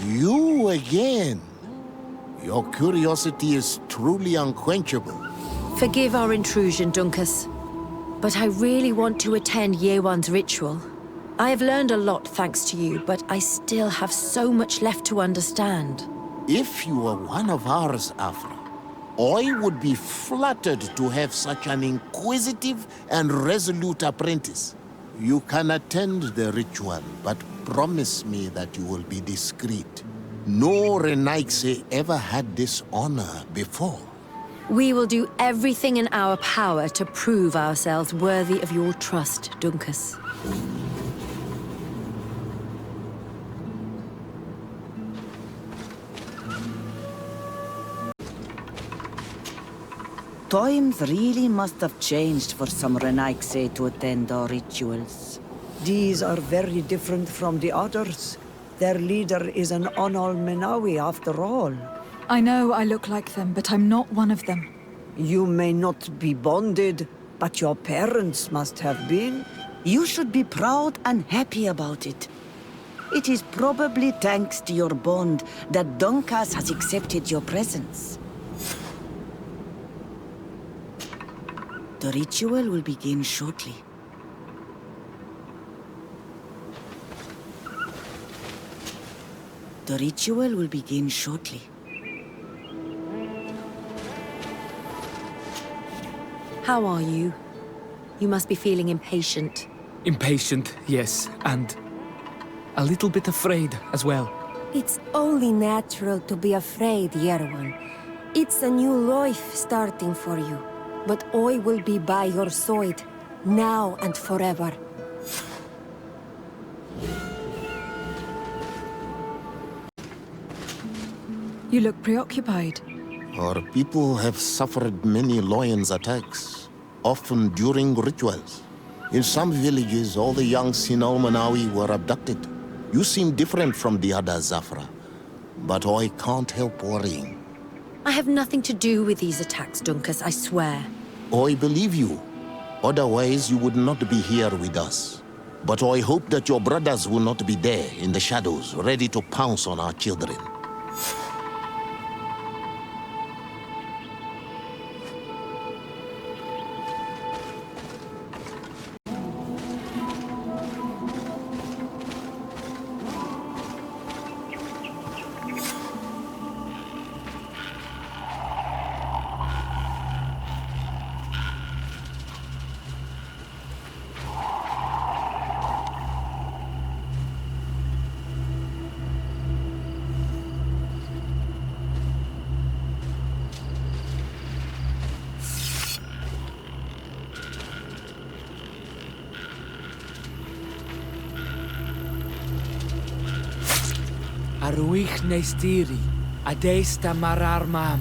You again. Your curiosity is truly unquenchable. Forgive our intrusion, Dunkus. But I really want to attend Yewan's ritual. I have learned a lot thanks to you, but I still have so much left to understand. If you were one of ours, Afra, I would be flattered to have such an inquisitive and resolute apprentice. You can attend the ritual, but promise me that you will be discreet. No Renaigse ever had this honor before. We will do everything in our power to prove ourselves worthy of your trust, Dunkus. Times really must have changed for some Renaigse to attend our rituals. These are very different from the others. Their leader is an Onol Menawi after all. I know I look like them, but I'm not one of them. You may not be bonded, but your parents must have been. You should be proud and happy about it. It is probably thanks to your bond that Dunkas has accepted your presence. The ritual will begin shortly. The ritual will begin shortly. How are you? You must be feeling impatient. Impatient, yes, and a little bit afraid as well. It's only natural to be afraid, Yerwan. It's a new life starting for you. But I will be by your side, now and forever. You look preoccupied. Our people have suffered many lions attacks, often during rituals. In some villages, all the young Sinal Manawi were abducted. You seem different from the other Zafra, but I can't help worrying. I have nothing to do with these attacks, Dunkus, I swear. I believe you. Otherwise, you would not be here with us. But I hope that your brothers will not be there in the shadows, ready to pounce on our children. Aruich neistiri, adesta marar mam.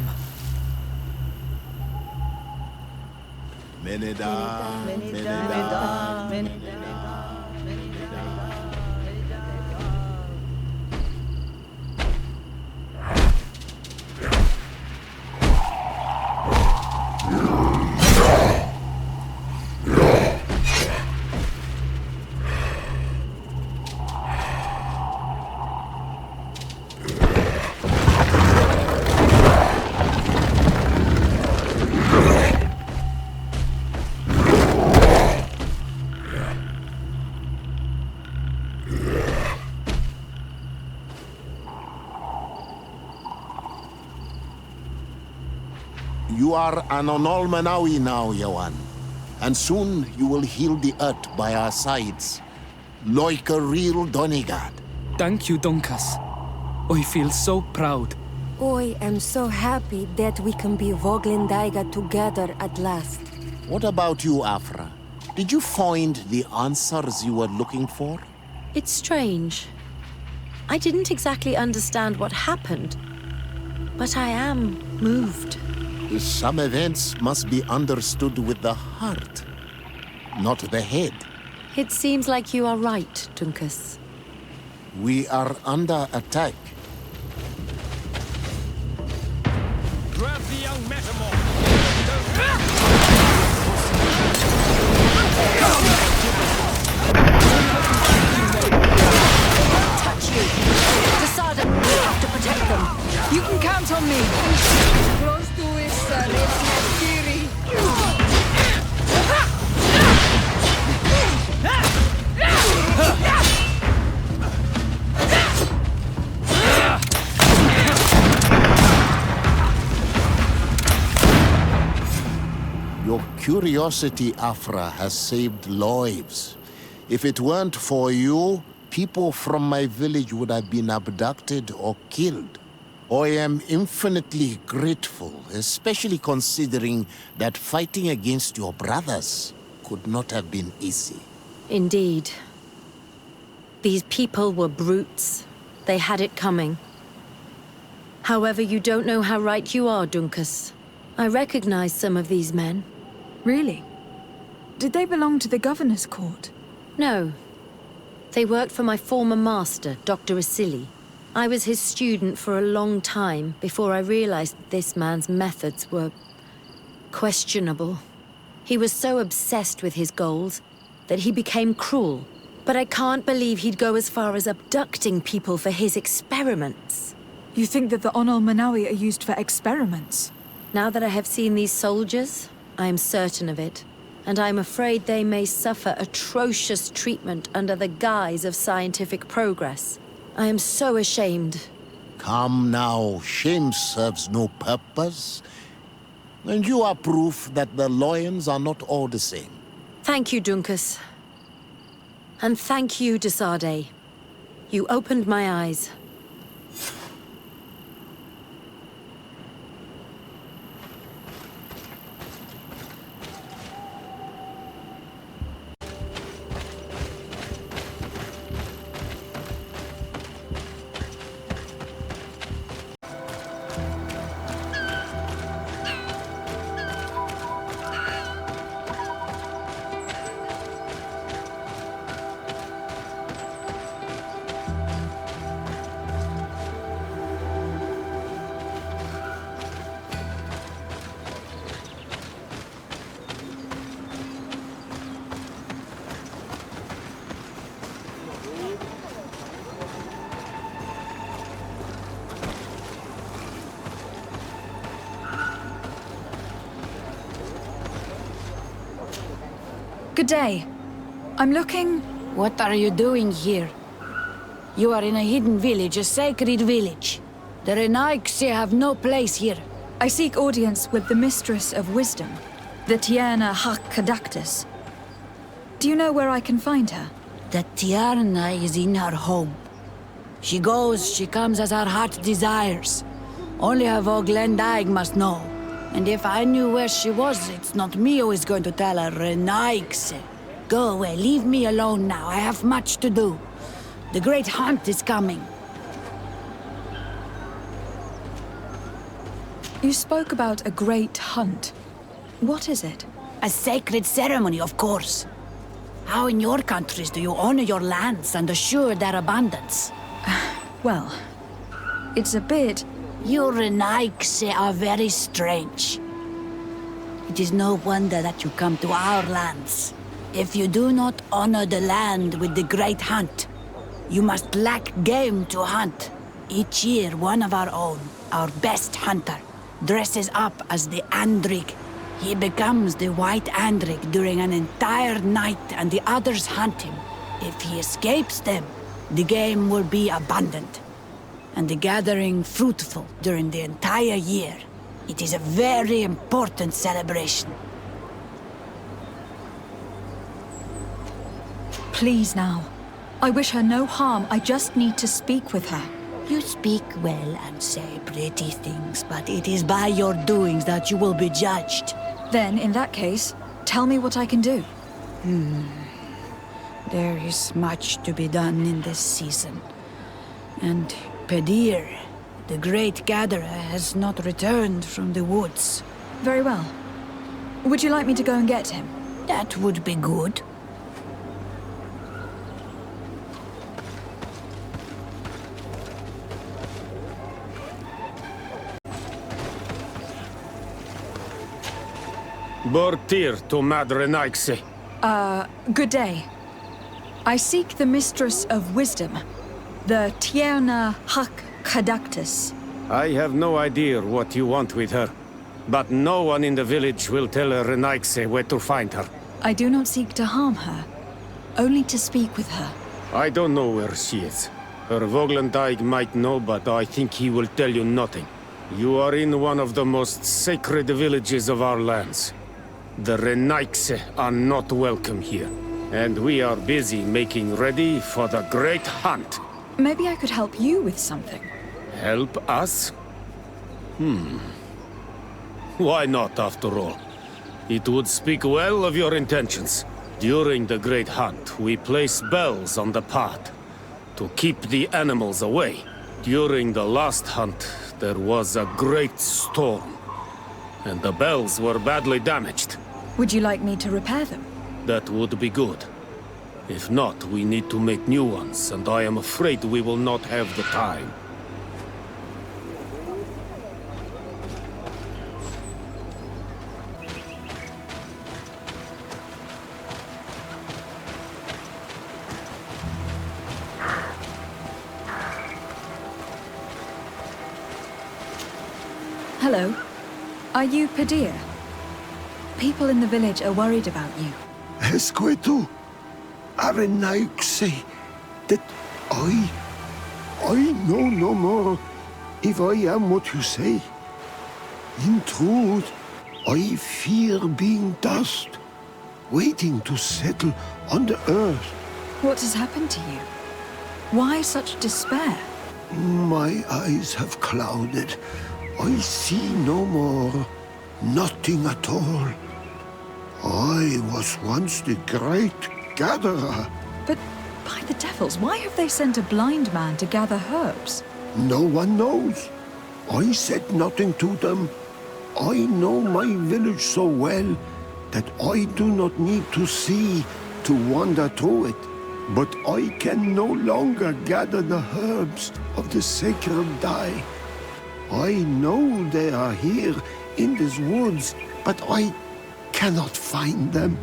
You are an Onol Manawi now, Yawan. And soon you will heal the earth by our sides, like a real Donegad. Thank you, Dunkas. I feel so proud. I am so happy that we can be Voglendaiga together at last. What about you, Afra? Did you find the answers you were looking for? It's strange. I didn't exactly understand what happened, but I am moved. Some events must be understood with the heart, not the head. It seems like you are right, Dunkus. We are under attack. Grab the young metamorph! Touch you! Decided. curiosity, Afra, has saved lives. If it weren't for you, people from my village would have been abducted or killed. I am infinitely grateful, especially considering that fighting against your brothers could not have been easy. Indeed. These people were brutes. They had it coming. However, you don't know how right you are, Dunkus. I recognize some of these men. Really? Did they belong to the governor's court? No. They worked for my former master, Dr. Asili. I was his student for a long time before I realized that this man's methods were questionable. He was so obsessed with his goals that he became cruel. But I can't believe he'd go as far as abducting people for his experiments. You think that the Onol Manawi are used for experiments? Now that I have seen these soldiers, I am certain of it. And I'm afraid they may suffer atrocious treatment under the guise of scientific progress. I am so ashamed. Come now, shame serves no purpose. And you are proof that the lions are not all the same. Thank you, Dunkus. And thank you, Desade. You opened my eyes. Good day. I'm looking... What are you doing here? You are in a hidden village, a sacred village. The Renaigse have no place here. I seek audience with the Mistress of Wisdom, the Tierna Hakkadactus. Do you know where I can find her? The Tierna is in her home. She goes, she comes as her heart desires. Only her Voglendaig must know. And if I knew where she was, it's not me who is going to tell her, Renaigse. Go away, leave me alone now. I have much to do. The great hunt is coming. You spoke about a great hunt. What is it? A sacred ceremony, of course. How in your countries do you honor your lands and assure their abundance? Well, it's a bit... You Renaigse are very strange. It is no wonder that you come to our lands. If you do not honor the land with the great hunt, you must lack game to hunt. Each year, one of our own, our best hunter, dresses up as the Andrig. He becomes the White Andrig during an entire night and the others hunt him. If he escapes them, the game will be abundant, and the gathering fruitful during the entire year. It is a very important celebration. Please now. I wish her no harm. I just need to speak with her. You speak well and say pretty things, but it is by your doings that you will be judged. Then, in that case, tell me what I can do. There is much to be done in this season. And Pedir, the great gatherer, has not returned from the woods. Very well. Would you like me to go and get him? That would be good. Bortir to Mad Renaigse. Good day. I seek the Mistress of Wisdom, the Tierna Hakkadactus. I have no idea what you want with her, but no one in the village will tell Renaigse where to find her. I do not seek to harm her, only to speak with her. I don't know where she is. Her Voglendaig might know, but I think he will tell you nothing. You are in one of the most sacred villages of our lands. The Renaigse are not welcome here. And we are busy making ready for the great hunt. Maybe I could help you with something. Help us? Why not, after all? It would speak well of your intentions. During the great hunt, we place bells on the path to keep the animals away. During the last hunt, there was a great storm, and the bells were badly damaged. Would you like me to repair them? That would be good. If not, we need to make new ones, and I am afraid we will not have the time. Hello. Are you Padilla? People in the village are worried about you. Esqueto, Arenaigse, that I know no more if I am what you say. In truth, I fear being dust, waiting to settle on the earth. What has happened to you? Why such despair? My eyes have clouded. I see no more, nothing at all. I was once the great gatherer. But by the devils, why have they sent a blind man to gather herbs? No one knows. I said nothing to them. I know my village so well that I do not need to see to wander through it. But I can no longer gather the herbs of the sacred dye. I know they are here in these woods, but I cannot find them.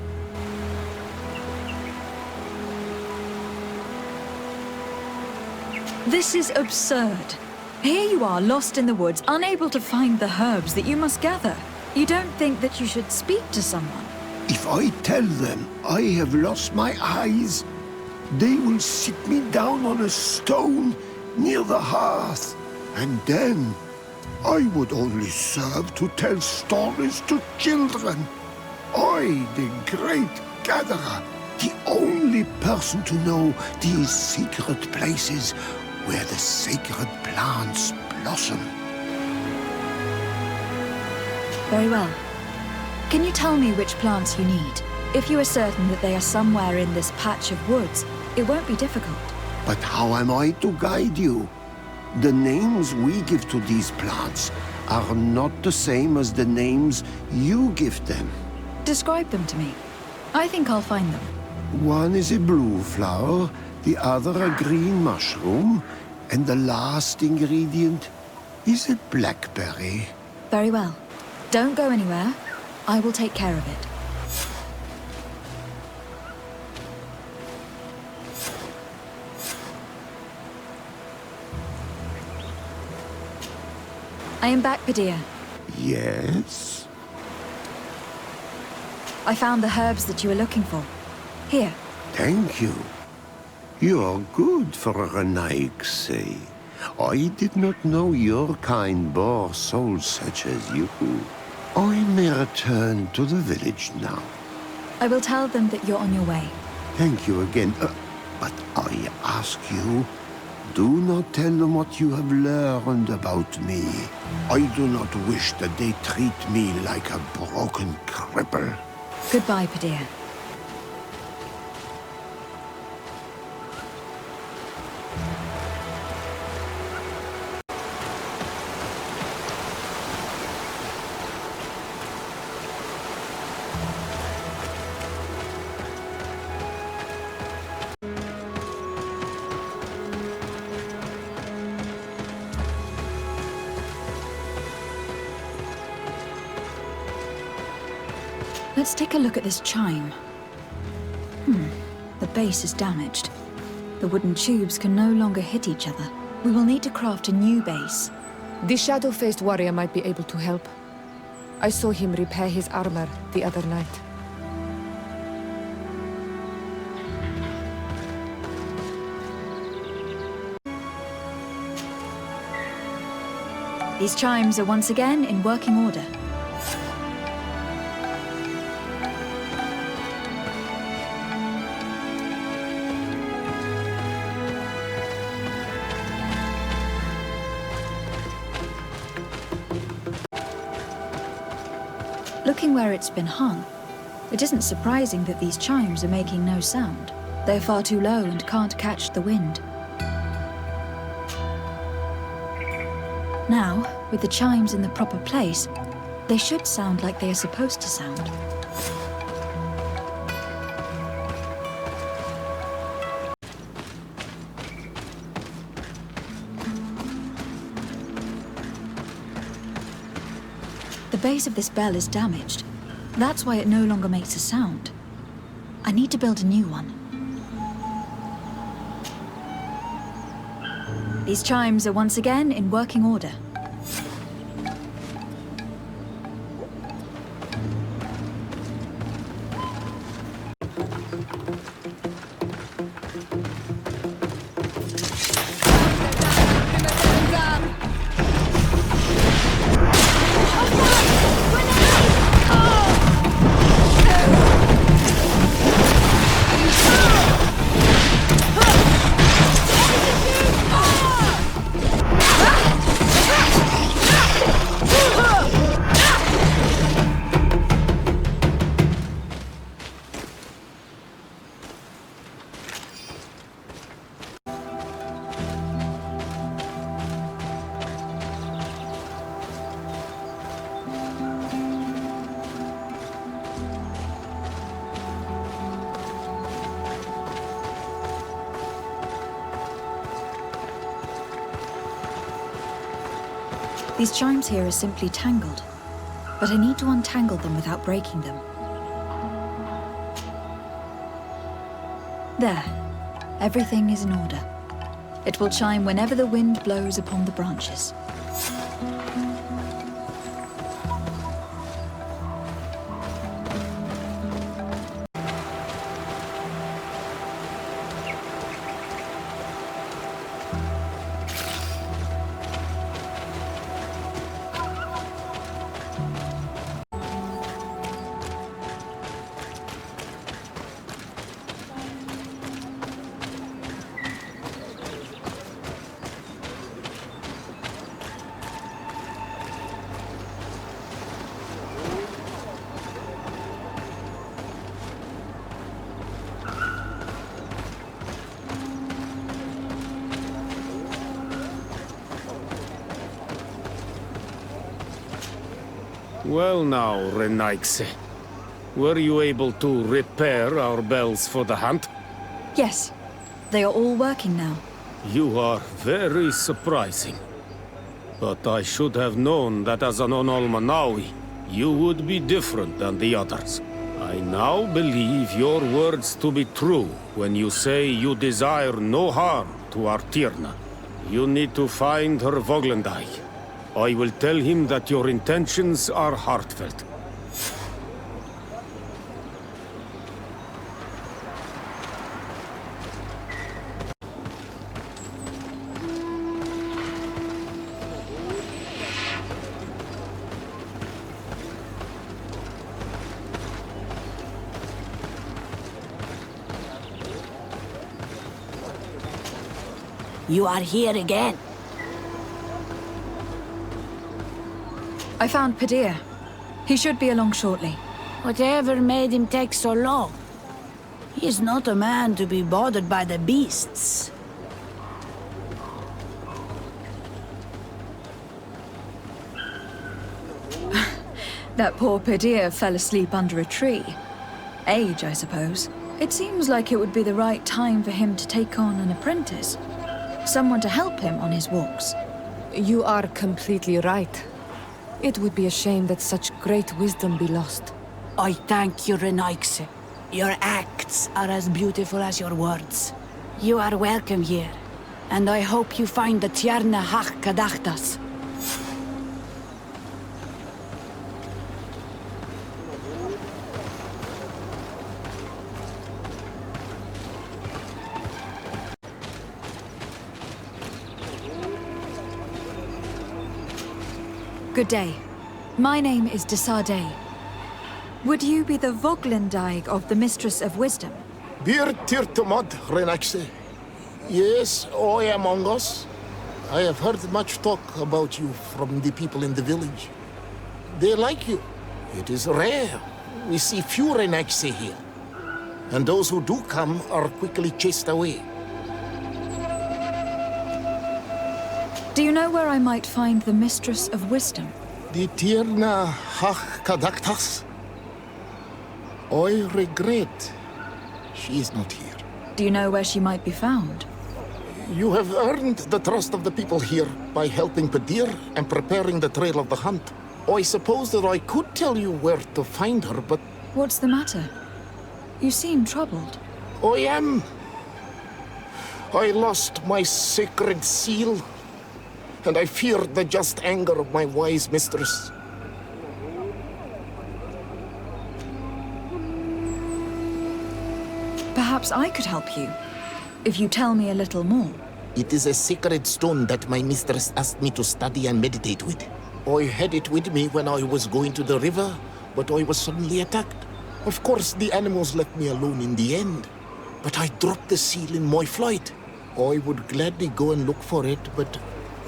This is absurd. Here you are, lost in the woods, unable to find the herbs that you must gather. You don't think that you should speak to someone? If I tell them I have lost my eyes, they will sit me down on a stone near the hearth. And then I would only serve to tell stories to children. I, the great gatherer, the only person to know these secret places where the sacred plants blossom. Very well. Can you tell me which plants you need? If you are certain that they are somewhere in this patch of woods, it won't be difficult. But how am I to guide you? The names we give to these plants are not the same as the names you give them. Describe them to me. I think I'll find them. One is a blue flower, the other a green mushroom, and the last ingredient is a blackberry. Very well. Don't go anywhere. I will take care of it. I am back, Padilla. Yes? I found the herbs that you were looking for. Here. Thank you. You are good for a Renaigse. I did not know your kind bore souls such as you. I may return to the village now. I will tell them that you're on your way. Thank you again. But I ask you, do not tell them what you have learned about me. I do not wish that they treat me like a broken cripple. Goodbye, Padilla. Let's take a look at this chime. The base is damaged. The wooden tubes can no longer hit each other. We will need to craft a new base. The shadow-faced warrior might be able to help. I saw him repair his armor the other night. These chimes are once again in working order. Looking where it's been hung, it isn't surprising that these chimes are making no sound. They're far too low and can't catch the wind. Now, with the chimes in the proper place, they should sound like they are supposed to sound. The base of this bell is damaged. That's why it no longer makes a sound. I need to build a new one. These chimes are once again in working order. These chimes here are simply tangled, but I need to untangle them without breaking them. There. Everything is in order. It will chime whenever the wind blows upon the branches. Well now, Renaigse. Were you able to repair our bells for the hunt? Yes. They are all working now. You are very surprising. But I should have known that as an Onolmanawi, you would be different than the others. I now believe your words to be true when you say you desire no harm to Artirna. You need to find her Voglendai. I will tell him that your intentions are heartfelt. You are here again. I found Padir. He should be along shortly. Whatever made him take so long? He is not a man to be bothered by the beasts. That poor Padir fell asleep under a tree. Age, I suppose. It seems like it would be the right time for him to take on an apprentice. Someone to help him on his walks. You are completely right. It would be a shame that such great wisdom be lost. I thank you, Renaigse. Your acts are as beautiful as your words. You are welcome here, and I hope you find the Tierna Hach Kadachtas. Good day. My name is Desade. Would you be the Voglendai of the Mistress of Wisdom? Bir tirtumad, Renaigse. Yes, I among us. I have heard much talk about you from the people in the village. They like you. It is rare. We see few Renaxi here. And those who do come are quickly chased away. Do you know where I might find the Mistress of Wisdom? The Tirna Hach Kadaktas? I regret she is not here. Do you know where she might be found? You have earned the trust of the people here by helping Padir and preparing the trail of the hunt. I suppose that I could tell you where to find her, but... What's the matter? You seem troubled. I am. I lost my sacred seal, and I fear the just anger of my wise mistress. Perhaps I could help you, if you tell me a little more. It is a sacred stone that my mistress asked me to study and meditate with. I had it with me when I was going to the river, but I was suddenly attacked. Of course, the animals left me alone in the end, but I dropped the seal in my flight. I would gladly go and look for it, but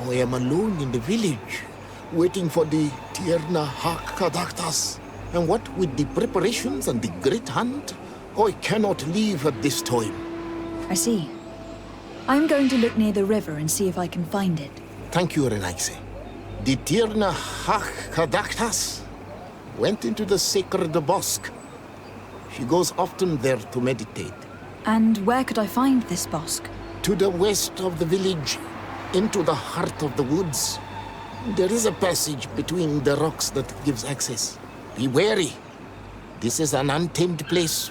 I am alone in the village, waiting for the Tierna Hakadaktas. And what with the preparations and the great hunt, I cannot leave at this time. I see. I'm going to look near the river and see if I can find it. Thank you, Renaxe. The Tierna Hakadaktas went into the sacred bosque. She goes often there to meditate. And where could I find this bosque? To the west of the village, into the heart of the woods. There is a passage between the rocks that gives access. Be wary. This is an untamed place,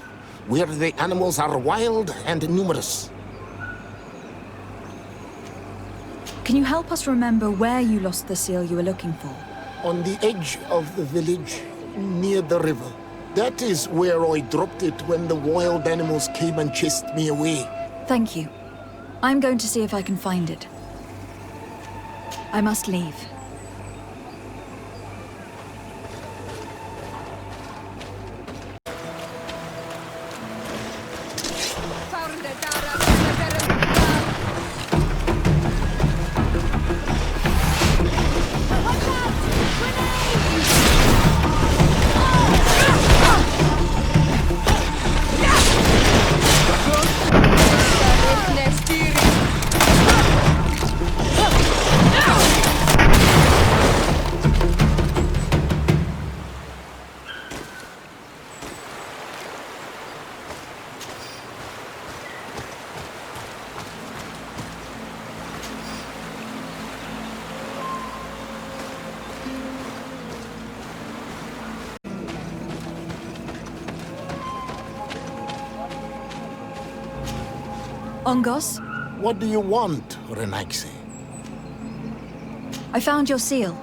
where the animals are wild and numerous. Can you help us remember where you lost the seal you were looking for? On the edge of the village, near the river. That is where I dropped it when the wild animals came and chased me away. Thank you. I'm going to see if I can find it. I must leave. Ongos? What do you want, Renaxe? I found your seal.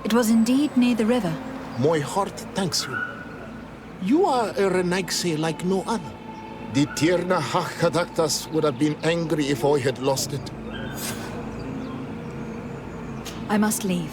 It was indeed near the river. My heart thanks you. You are a Renaxe like no other. The Tierna Hakadaktas would have been angry if I had lost it. I must leave.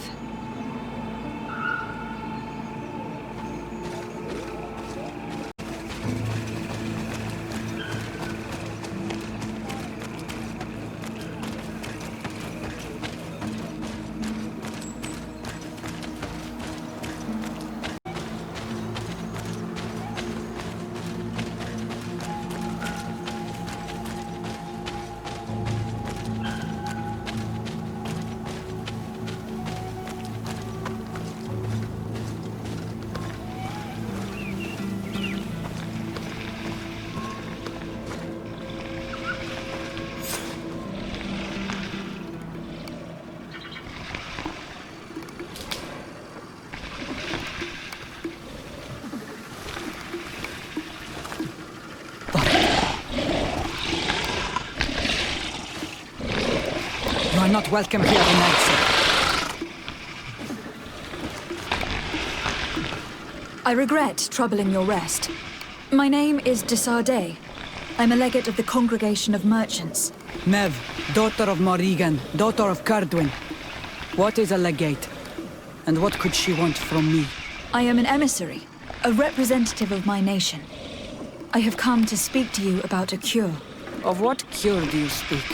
You are not welcome here, Renaxe. I regret troubling your rest. My name is Desardet. I'm a legate of the Congregation of Merchants. Mev, daughter of Morrigan, daughter of Cardwin. What is a legate? And what could she want from me? I am an emissary, a representative of my nation. I have come to speak to you about a cure. Of what cure do you speak?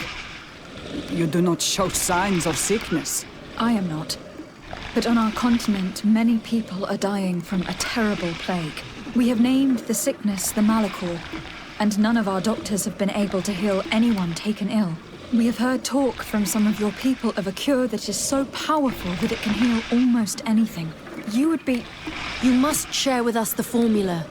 You do not show signs of sickness. I am not. But on our continent, many people are dying from a terrible plague. We have named the sickness the Malachor, and none of our doctors have been able to heal anyone taken ill. We have heard talk from some of your people of a cure that is so powerful that it can heal almost anything. You must share with us the formula.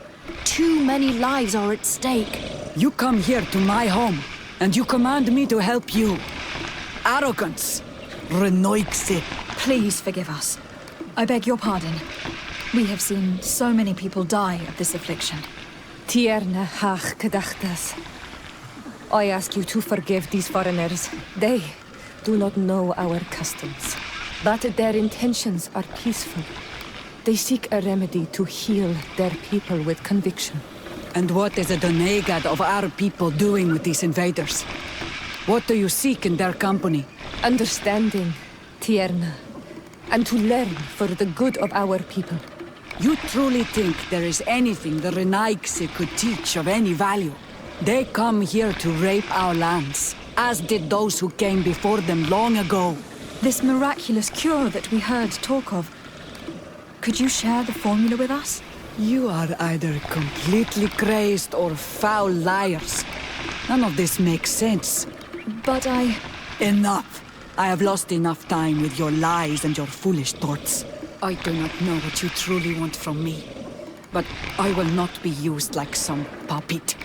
Too many lives are at stake. You come here to my home, and you command me to help you. Arrogance. Renoixe. Please forgive us. I beg your pardon. We have seen so many people die of this affliction. Tierna hach gedachtas. I ask you to forgive these foreigners. They do not know our customs, but their intentions are peaceful. They seek a remedy to heal their people with conviction. And what is a Donegad of our people doing with these invaders? What do you seek in their company? Understanding, Tierna, and to learn for the good of our people. You truly think there is anything the Renaixe could teach of any value? They come here to rape our lands, as did those who came before them long ago. This miraculous cure that we heard talk of, could you share the formula with us? You are either completely crazed or foul liars. None of this makes sense. But Enough! I have lost enough time with your lies and your foolish thoughts. I do not know what you truly want from me, but I will not be used like some puppet.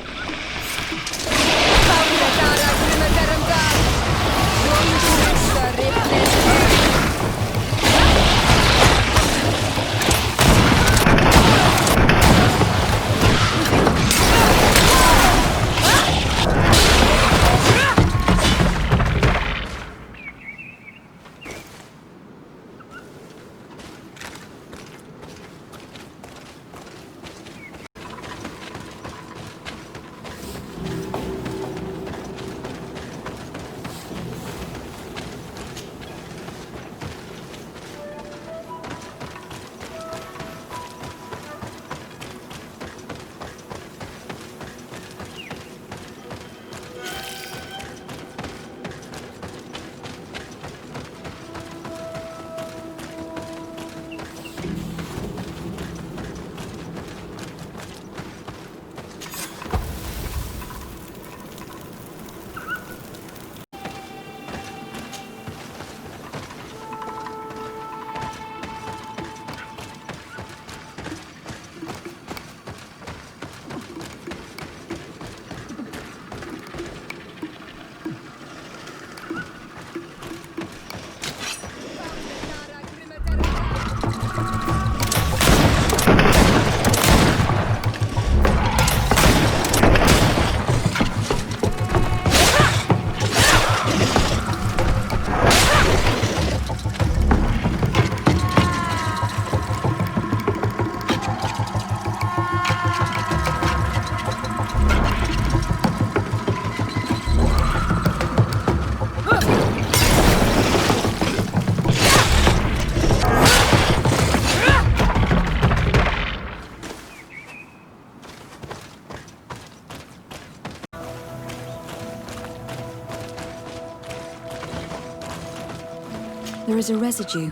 there is a residue.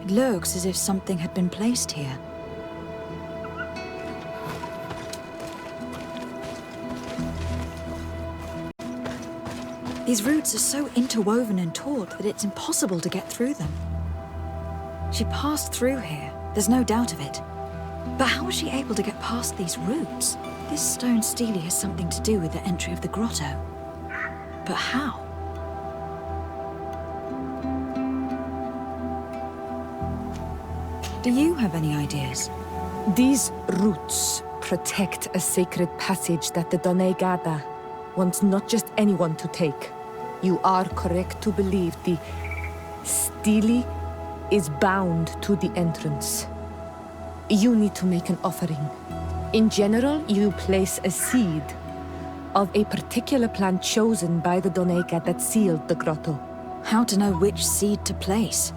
It looks as if something had been placed here. These roots are so interwoven and taut that it's impossible to get through them. She passed through here, there's no doubt of it. But how was she able to get past these roots? This stone stele has something to do with the entry of the grotto. But how? Do you have any ideas? These roots protect a sacred passage that the Donegada wants not just anyone to take. You are correct to believe the stele is bound to the entrance. You need to make an offering. In general, you place a seed of a particular plant chosen by the Donega that sealed the grotto. How to know which seed to place?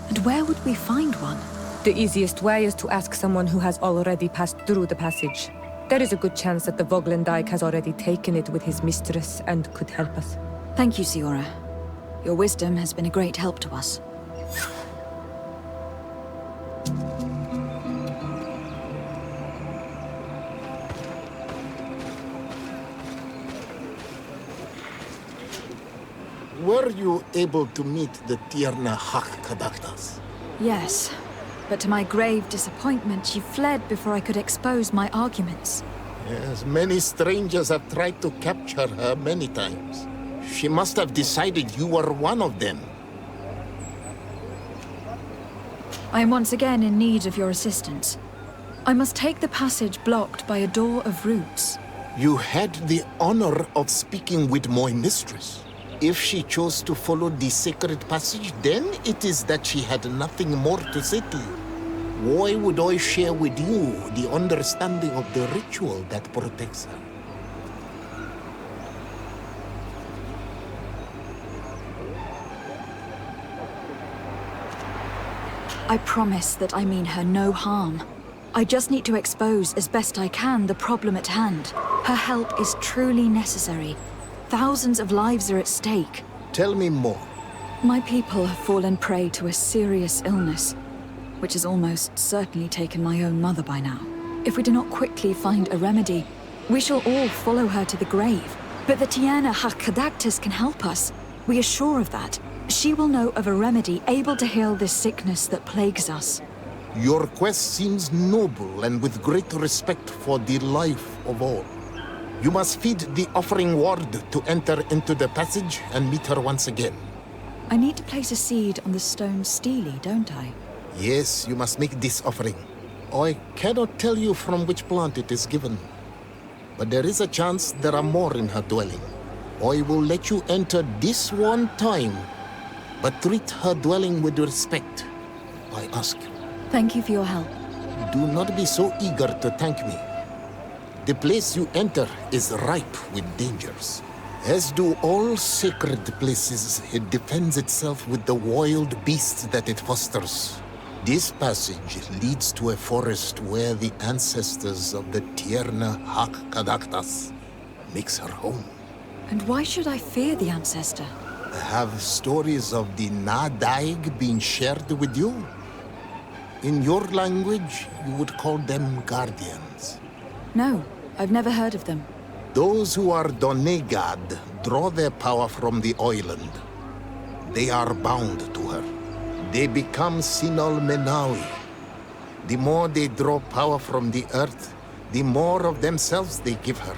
And where would we find one? The easiest way is to ask someone who has already passed through the passage. There is a good chance that the Voglendike has already taken it with his mistress and could help us. Thank you, Siora. Your wisdom has been a great help to us. Were you able to meet the Tierna Hak-Kadaktas? Yes, but to my grave disappointment, she fled before I could expose my arguments. Yes, many strangers have tried to capture her many times. She must have decided you were one of them. I am once again in need of your assistance. I must take the passage blocked by a door of roots. You had the honor of speaking with my mistress. If she chose to follow the sacred passage, then it is that she had nothing more to say to you. Why would I share with you the understanding of the ritual that protects her? I promise that I mean her no harm. I just need to expose as best I can the problem at hand. Her help is truly necessary. Thousands of lives are at stake. Tell me more. My people have fallen prey to a serious illness, which has almost certainly taken my own mother by now. If we do not quickly find a remedy, we shall all follow her to the grave. But the Tierna Hak-Kadaktas can help us. We are sure of that. She will know of a remedy able to heal this sickness that plagues us. Your quest seems noble and with great respect for the life of all. You must feed the offering ward to enter into the passage and meet her once again. I need to place a seed on the stone stele, don't I? Yes, you must make this offering. I cannot tell you from which plant it is given, but there is a chance there are more in her dwelling. I will let you enter this one time, but treat her dwelling with respect, I ask you. Thank you for your help. Do not be so eager to thank me. The place you enter is ripe with dangers. As do all sacred places, it defends itself with the wild beasts that it fosters. This passage leads to a forest where the ancestors of the Tierna Hak-Kadaktas makes her home. And why should I fear the ancestor? Have stories of the Nadaig been shared with you? In your language, you would call them guardians. No, I've never heard of them. Those who are Donegad draw their power from the island. They are bound to her. They become Sinal Menawi. The more they draw power from the earth, the more of themselves they give her.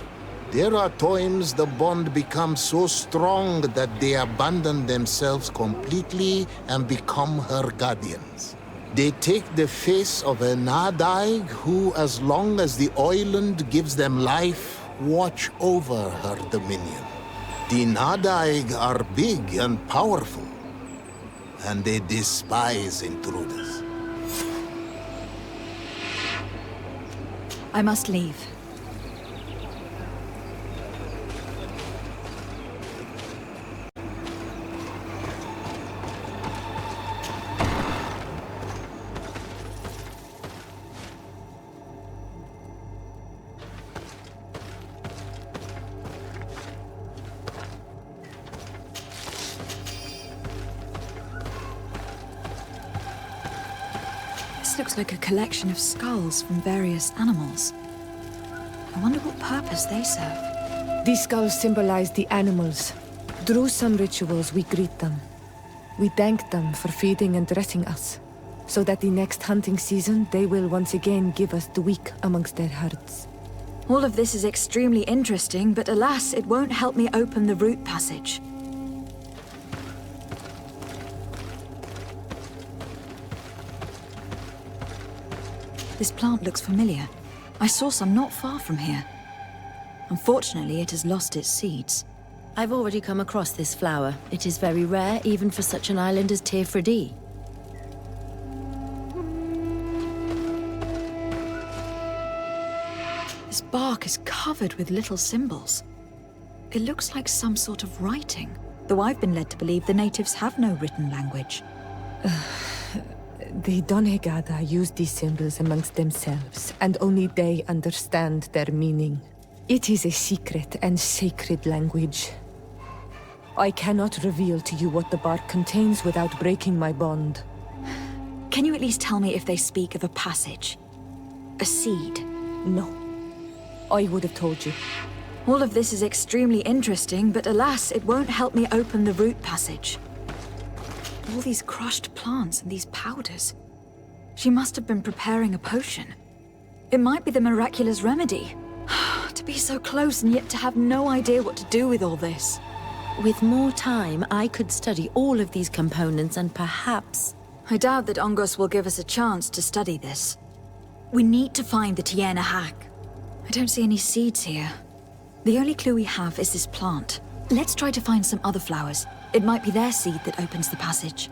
There are times the bond becomes so strong that they abandon themselves completely and become her guardians. They take the face of a Nadaig who, as long as the island gives them life, watch over her dominion. The Nadaig are big and powerful, and they despise intruders. I must leave. This looks like a collection of skulls from various animals. I wonder what purpose they serve. These skulls symbolize the animals. Through some rituals, we greet them. We thank them for feeding and dressing us, so that the next hunting season, they will once again give us the weak amongst their herds. All of this is extremely interesting, but alas, it won't help me open the root passage. This plant looks familiar. I saw some not far from here. Unfortunately, it has lost its seeds. I've already come across this flower. It is very rare, even for such an island as Teofredi. This bark is covered with little symbols. It looks like some sort of writing, though I've been led to believe the natives have no written language. The Donegada use these symbols amongst themselves, and only they understand their meaning. It is a secret and sacred language. I cannot reveal to you what the bark contains without breaking my bond. Can you at least tell me if they speak of a passage? A seed? No. I would have told you. All of this is extremely interesting, but alas, it won't help me open the root passage. All these crushed plants and these powders. She must have been preparing a potion. It might be the miraculous remedy. To be so close and yet to have no idea what to do with all this. With more time, I could study all of these components and perhaps... I doubt that Ongos will give us a chance to study this. We need to find the Tiena hack. I don't see any seeds here. The only clue we have is this plant. Let's try to find some other flowers. It might be their seed that opens the passage.